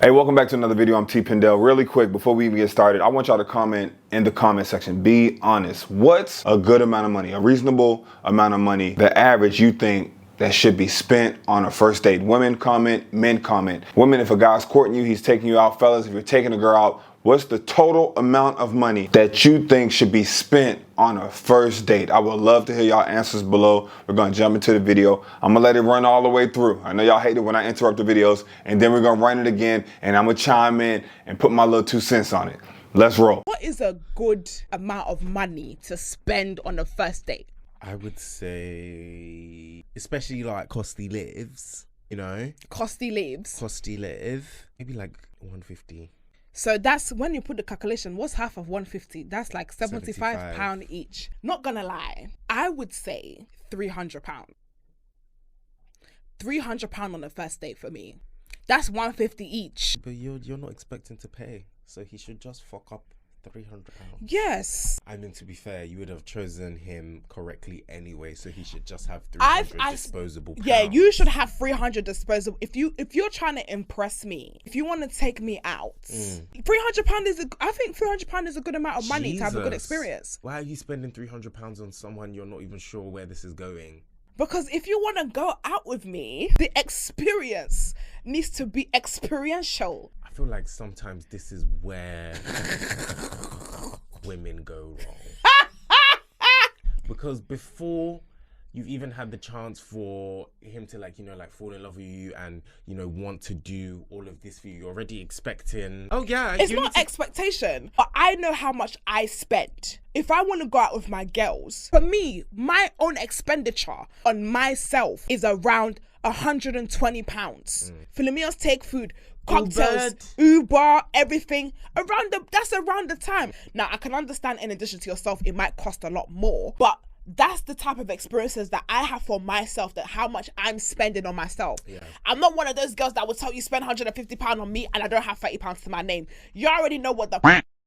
Hey, welcome back to another video. I'm T. Pindell. Really quick, before we even get started, I want y'all to comment in the comment section. Be honest. What's a good amount of money, a reasonable amount of money, the average you think that should be spent on a first date? Women comment, men comment. Women, if a guy's courting you, he's taking you out. Fellas, if you're taking a girl out, what's the total amount of money that you think should be spent on a first date? I would love to hear y'all answers below. We're gonna jump into the video. I'm gonna let it run all the way through. I know y'all hate it when I interrupt the videos, and then we're gonna run it again, and I'm gonna chime in and put my little 2 cents on it. Let's roll. What is a good amount of money to spend on a first date? I would say, especially like costly lives, you know? Costly lives. Costly live, maybe like 150. So that's when you put the calculation, what's half of 150? That's like £75 each. Not gonna lie, I would say £300. £300 on the first date for me. That's 150 each. But you're not expecting to pay, so he should just fuck up £300. Yes. I mean, to be fair, you would have chosen him correctly anyway, so he should just have 300 disposable pounds. Yeah, you should have 300 disposable. If you're trying to impress me, if you want to take me out, £300 is I think £300 is a good amount of money to have a good experience. Why are you spending £300 on someone you're not even sure where this is going? Because if you want to go out with me, the experience needs to be experiential. I feel like sometimes this is where women go wrong. Because before you've even had the chance for him to fall in love with you and, want to do all of this for you, you're already expecting, oh yeah. It's not expectation, but I know how much I spent. If I want to go out with my girls, for me, my own expenditure on myself is around £120. Philomena's take food, cocktails, Uber, everything that's around the time. Now I can understand in addition to yourself it might cost a lot more, but that's the type of experiences that I have for myself, that how much I'm spending on myself. Yeah. I'm not one of those girls that will tell you spend £150 on me and I don't have £30 to my name. You already know what the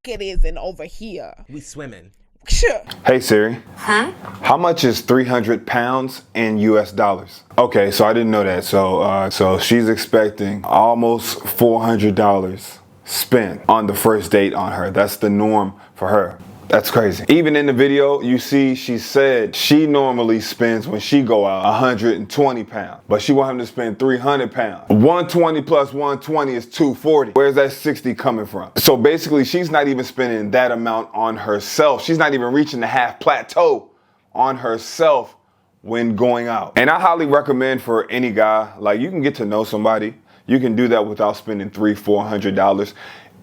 it is in over here. We swimming. Sure. Hey Siri. Huh? How much is 300 pounds in US dollars? Okay, so I didn't know that. So she's expecting almost $400 spent on the first date on her. That's the norm for her. That's crazy. Even in the video, you see she said she normally spends, when she go out, 120 pounds. But she want him to spend 300 pounds. 120 plus 120 is 240. Where's that 60 coming from? So basically, she's not even spending that amount on herself. She's not even reaching the half plateau on herself when going out. And I highly recommend for any guy, like, you can get to know somebody. You can do that without spending $300-400.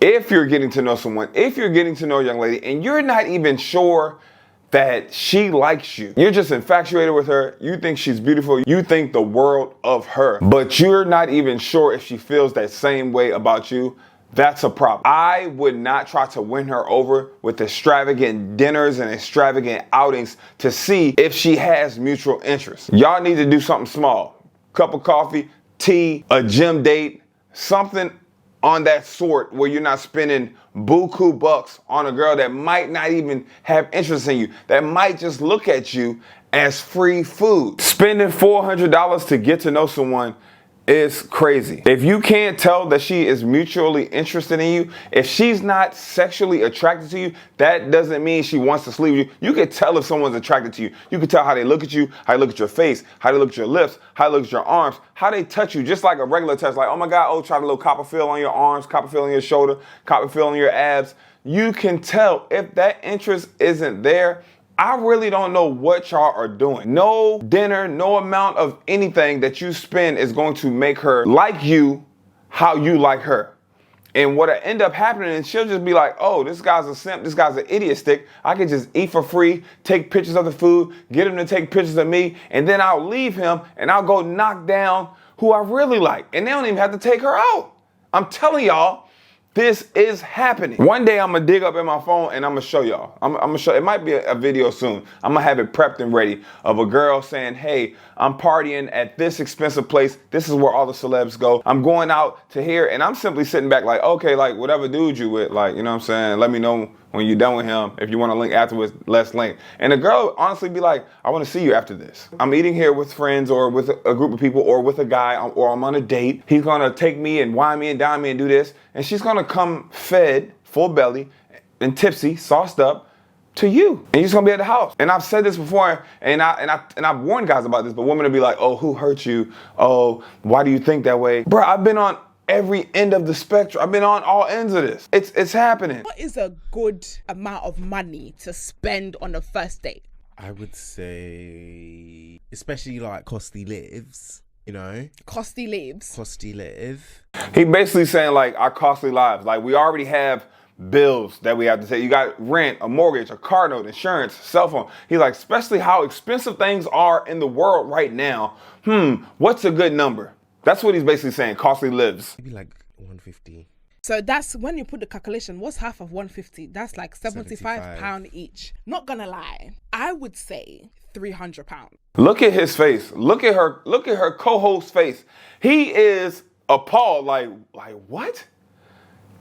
If you're getting to know someone, if you're getting to know a young lady and you're not even sure that she likes you, you're just infatuated with her, you think she's beautiful, you think the world of her, but you're not even sure if she feels that same way about you, that's a problem. I would not try to win her over with extravagant dinners and extravagant outings to see if she has mutual interest. Y'all need to do something small. Cup of coffee, tea, a gym date, something on that sort where you're not spending buku bucks on a girl that might not even have interest in you, that might just look at you as free food. Spending $400 to get to know someone is crazy. If you can't tell that she is mutually interested in you, if she's not sexually attracted to you, that doesn't mean she wants to sleep with you. You can tell if someone's attracted to you. You can tell how they look at you, how they look at your face, how they look at your lips, how they look at your arms, how they touch you, just like a regular touch. Like, oh my God, oh, try a little copper feel on your arms, copper feel on your shoulder, copper feel on your abs. You can tell if that interest isn't there. I really don't know what y'all are doing. No dinner, no amount of anything that you spend is going to make her like you how you like her. And what'll end up happening is she'll just be like, oh, this guy's a simp, this guy's an idiot stick. I can just eat for free, take pictures of the food, get him to take pictures of me, and then I'll leave him and I'll go knock down who I really like. And they don't even have to take her out. I'm telling y'all, this is happening. One day I'm gonna dig up in my phone and I'm gonna show y'all. I'm gonna show, it might be a video soon. I'm gonna have it prepped and ready of a girl saying, hey, I'm partying at this expensive place. This is where all the celebs go. I'm going out to here, and I'm simply sitting back like, okay, like whatever dude you with, like, you know what I'm saying? Let me know when you're done with him. If you want to link afterwards, let's link. And the girl honestly be like, I want to see you after this. I'm eating here with friends or with a group of people or with a guy or I'm on a date. He's going to take me and wine me and dine me and do this. And she's going to come fed, full belly and tipsy, sauced up, to you, and you're just gonna be at the house. And I've said this before, and I've warned guys about this, but women will be like, oh, who hurt you? Oh, why do you think that way? Bro, I've been on every end of the spectrum. I've been on all ends of this. It's happening. What is a good amount of money to spend on a first date? I would say, especially like costly lives, you know? Costly lives. Costly live. He basically saying like our costly lives, like we already have bills that we have to take. You got rent, a mortgage, a car note, insurance, cell phone. He's like, especially how expensive things are in the world right now. What's a good number? That's what he's basically saying. Costly lives. Maybe like 150. So that's when you put the calculation, what's half of 150? That's like £75 each. Not gonna lie, I would say £300. Look at his face. Look at her co-host's face. He is appalled. Like what?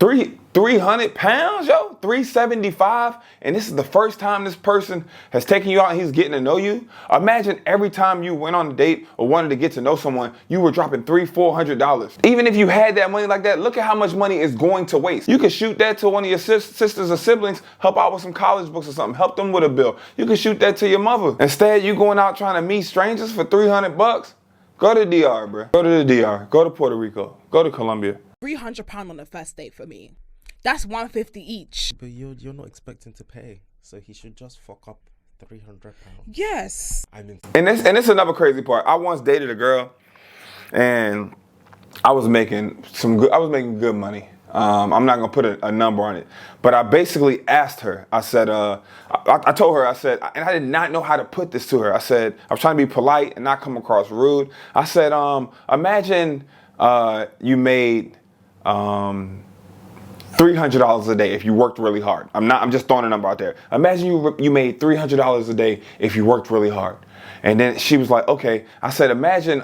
300 pounds, yo? 375? And this is the first time this person has taken you out and he's getting to know you? Imagine every time you went on a date or wanted to get to know someone, you were dropping $300-400. Even if you had that money like that, look at how much money is going to waste. You could shoot that to one of your sisters or siblings, help out with some college books or something, help them with a bill. You could shoot that to your mother. Instead, you going out trying to meet strangers for $300? Go to the DR, bro. Go to the DR. Go to Puerto Rico. Go to Colombia. £300 on the first date for me. That's 150 each. But you're not expecting to pay, so he should just fuck up £300. Yes. I mean, and this another crazy part. I once dated a girl, and I was making good money. I'm not gonna put a number on it, but I basically asked her. I said, I told her, I said, and I did not know how to put this to her. I said, I was trying to be polite and not come across rude. I said, imagine you made $300 a day if you worked really hard. I'm just throwing a number out there. Imagine you made $300 a day if you worked really hard. And then she was like, okay. I said, imagine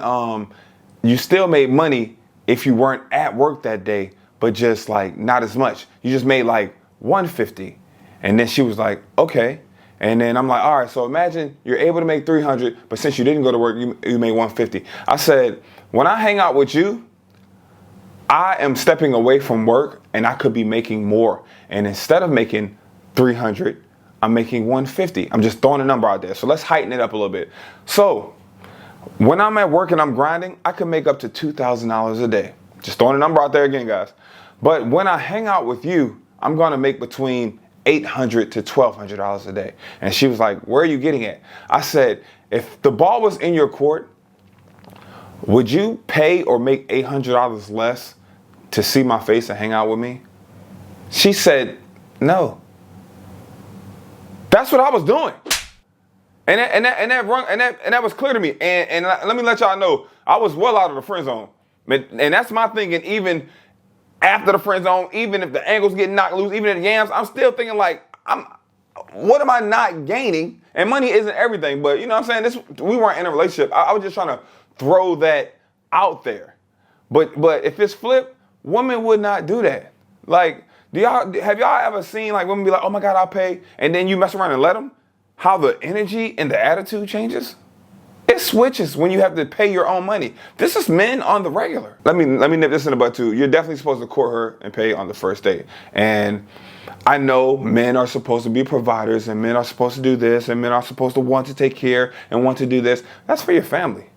you still made money if you weren't at work that day, but just like not as much. You just made like $150. And then she was like, okay. And then I'm like, all right, so imagine you're able to make $300, but since you didn't go to work, you made $150. I said, when I hang out with you, I am stepping away from work and I could be making more. And instead of making $300, I'm making $150. I'm just throwing a number out there. So let's heighten it up a little bit. So when I'm at work and I'm grinding, I can make up to $2,000 a day. Just throwing a number out there again, guys. But when I hang out with you, I'm going to make between $800 to $1,200 a day. And she was like, where are you getting at? I said, if the ball was in your court, would you pay or make $800 less to see my face and hang out with me? She said, no. That's what I was doing. And that was clear to me. And let me let y'all know, I was well out of the friend zone. And that's my thinking, even after the friend zone, even if the angles get knocked loose, even at the yams, I'm still thinking like, what am I not gaining? And money isn't everything, but you know what I'm saying? We weren't in a relationship. I was just trying to throw that out there. But if it's flipped, women would not do that. Like, have y'all ever seen like women be like, oh my God, I'll pay, and then you mess around and let them? How the energy and the attitude changes? It switches when you have to pay your own money. This is men on the regular. Let me nip this in the bud too. You're definitely supposed to court her and pay on the first date. And I know men are supposed to be providers and men are supposed to do this and men are supposed to want to take care and want to do this. That's for your family.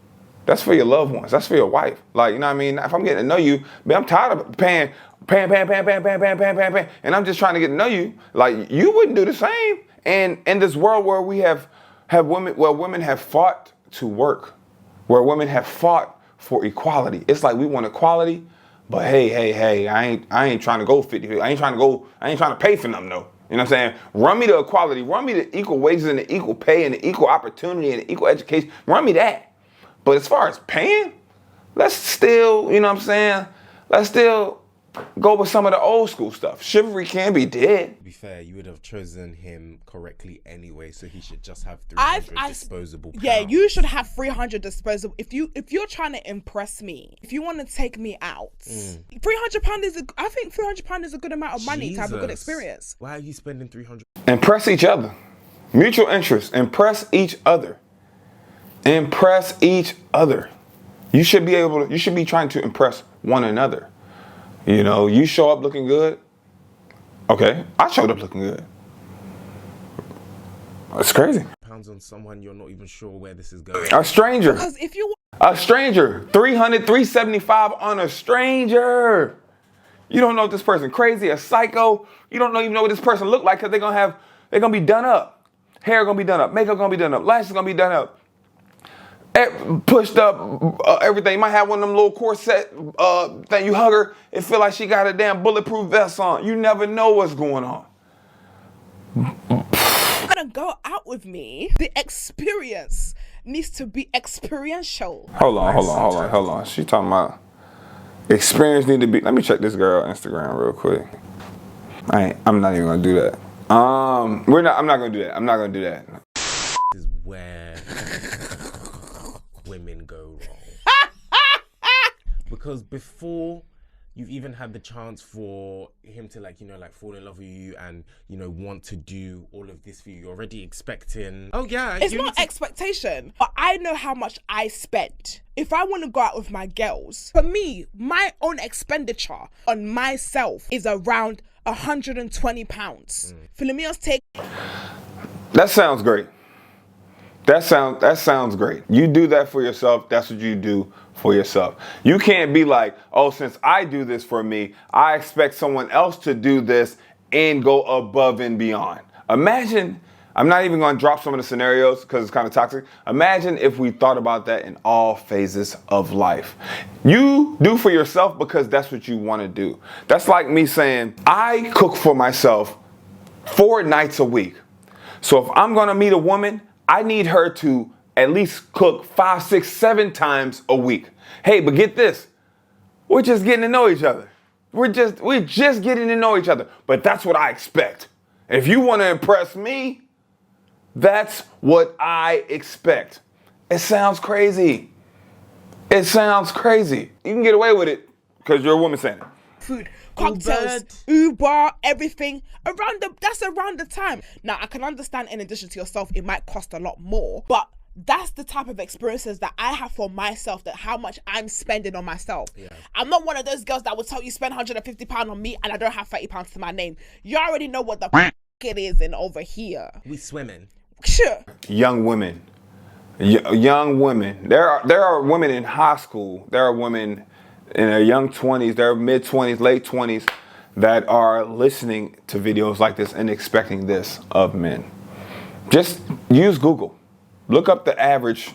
That's for your loved ones. That's for your wife. Like, you know what I mean? If I'm getting to know you, man, I'm tired of paying, and I'm just trying to get to know you. Like, you wouldn't do the same. And in this world where we have women, where women have fought to work, where women have fought for equality. It's like we want equality, but hey, I ain't trying to go 50. I ain't trying to pay for nothing though. You know what I'm saying? Run me the equality, run me the equal wages and the equal pay and the equal opportunity and the equal education. Run me that. But as far as paying, let's still, you know what I'm saying? Let's still go with some of the old school stuff. Chivalry can be dead. To be fair, you would have chosen him correctly anyway, so he should just have 300 disposable pounds. Yeah, you should have 300 disposable. If you're trying to impress me, if you want to take me out, £300 I think £300 is a good amount of money to have a good experience. Why are you spending 300? Impress each other. Mutual interest. Impress each other. Impress each other. You should be trying to impress one another. You know, you show up looking good. Okay, I showed up looking good. It's crazy. Pounds on someone you're not even sure where this is going. A stranger. Because if you A stranger. 300, 375 on a stranger. You don't know if this person crazy, a psycho. You don't even know what this person look like because they're gonna be done up. Hair gonna be done up. Makeup gonna be done up. Lashes gonna be done up. Pushed up, everything. You might have one of them little corset thing. You hug her, it feel like she got a damn bulletproof vest on. You never know what's going on. gonna go out with me, the experience needs to be experiential. Hold on. She talking about experience need to be. Let me check this girl Instagram real quick. I'm not even gonna do that. I'm not gonna do that. This is where women go wrong. Because before you've even had the chance for him to fall in love with you and, want to do all of this for you, you're already expecting, oh yeah. It's not expectation, but I know how much I spent. If I want to go out with my girls, for me, my own expenditure on myself is around £120. Philomena's take. That sounds great. That sounds great. You do that for yourself. That's what you do for yourself. You can't be like, oh, since I do this for me, I expect someone else to do this and go above and beyond. Imagine, I'm not even going to drop some of the scenarios because it's kind of toxic. Imagine if we thought about that in all phases of life. You do for yourself because that's what you want to do. That's like me saying, I cook for myself 4 nights a week. So if I'm going to meet a woman, I need her to at least cook 5, 6, 7 times a week. Hey, but get this. We're just getting to know each other. We're just getting to know each other. But that's what I expect. If you want to impress me, that's what I expect. It sounds crazy. You can get away with it because you're a woman saying it. Food, cocktails, Uber, everything that's around the time. Now I can understand in addition to yourself it might cost a lot more, but that's the type of experiences that I have for myself, that how much I'm spending on myself. Yeah. I'm not one of those girls that will tell you spend £150 on me and I don't have £30 to my name. You already know what the it is in over here. We swimming. Sure. Young women. There are women in high school. There are women in their young 20s, their mid 20s, late 20s that are listening to videos like this and expecting this of men. Just use Google. Look up the average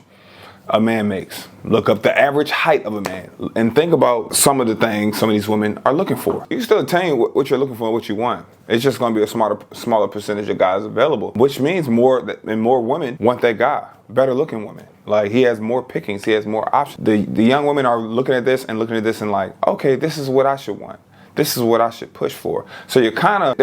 a man makes. Look up the average height of a man and think about some of the things some of these women are looking for. You can still attain what you're looking for and what you want. It's just going to be a smaller percentage of guys available, which means more women want that guy, better looking women. Like he has more pickings, he has more options. The young women are looking at this and like, okay, this is what I should want. This is what I should push for. So they're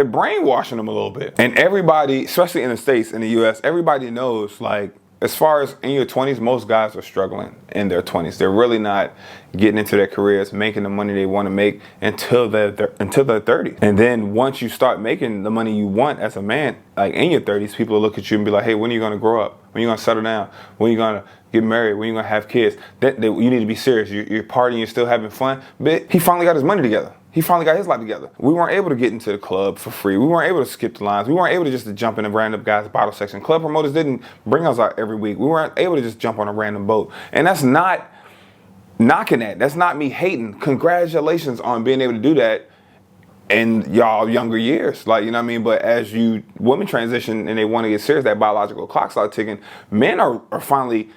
brainwashing them a little bit. And everybody, especially in the States, in the US, everybody knows, like, as far as in your 20s, most guys are struggling in their 20s. They're really not getting into their careers, making the money they want to make until they're 30. And then once you start making the money you want as a man, like in your 30s, people will look at you and be like, hey, when are you going to grow up? When are you going to settle down? When are you going to get married? When are you going to have kids? You need to be serious. You're partying, you're still having fun. But he finally got his money together. He finally got his life together. We weren't able to get into the club for free. We weren't able to skip the lines. We weren't able to just jump in a random guy's bottle section. Club promoters didn't bring us out every week. We weren't able to just jump on a random boat. And that's not knocking that. That's not me hating. Congratulations on being able to do that in y'all younger years. Like, you know what I mean? But as women transition and they want to get serious, that biological clock starts ticking, men are finally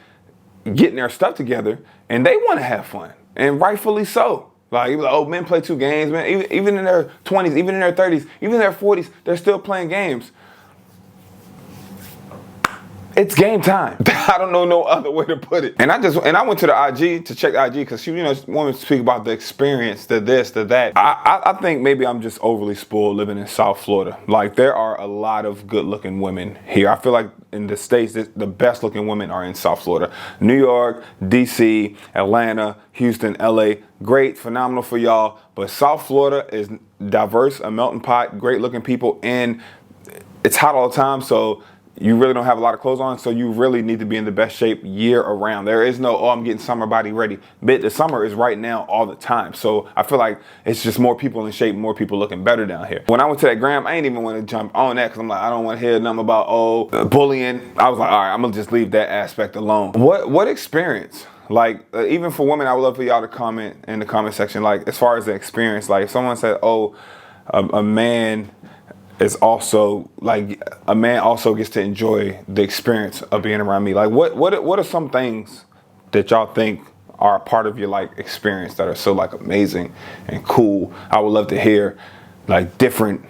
getting their stuff together and they want to have fun. And rightfully so. Like, oh, men play 2 games, man. Even in their 20s, even in their 30s, even in their 40s, they're still playing games. It's game time. I don't know no other way to put it. And I went to the IG to check the IG because she, you know, wanted to speak about the experience, the this, the that. I think maybe I'm just overly spoiled living in South Florida. Like, there are a lot of good looking women here. I feel like in the States, the best looking women are in South Florida. New York, DC, Atlanta, Houston, LA, great, phenomenal for y'all. But South Florida is diverse, a melting pot, great looking people, and it's hot all the time, so you really don't have a lot of clothes on, so you really need to be in the best shape year around. There is no, oh, I'm getting summer body ready. But the summer is right now all the time. So I feel like it's just more people in shape, more people looking better down here. When I went to that gram, I ain't even want to jump on that because I'm like, I don't want to hear nothing about, bullying. I was like, all right, I'm going to just leave that aspect alone. What experience? Like, even for women, I would love for y'all to comment in the comment section, like, as far as the experience, like if someone said, oh, a man is also, like, a man also gets to enjoy the experience of being around me. Like, what are some things that y'all think are a part of your, like, experience that are so, like, amazing and cool? I would love to hear, like, different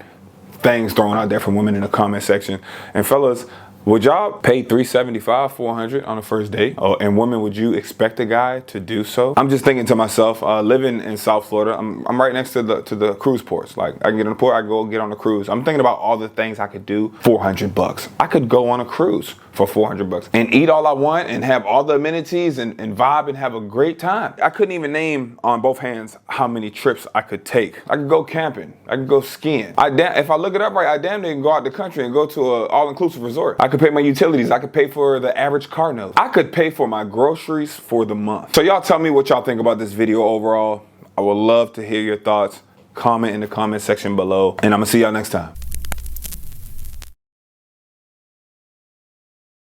things thrown out there from women in the comment section. And fellas, would y'all pay $375, $400 on a first date? Oh, and women, would you expect a guy to do so? I'm just thinking to myself, living in South Florida, I'm right next to the cruise ports. Like, I can get on the port, I can go get on the cruise. I'm thinking about all the things I could do. $400. I could go on a cruise for $400 and eat all I want and have all the amenities and vibe and have a great time. I couldn't even name on both hands how many trips I could take. I could go camping. I could go skiing. If I look it up right, I damn near can go out the country and go to an all-inclusive resort. I could pay my utilities. I could pay for the average car note. I could pay for my groceries for the month. So y'all tell me what y'all think about this video overall. I would love to hear your thoughts. Comment in the comment section below, and I'm gonna see y'all next time.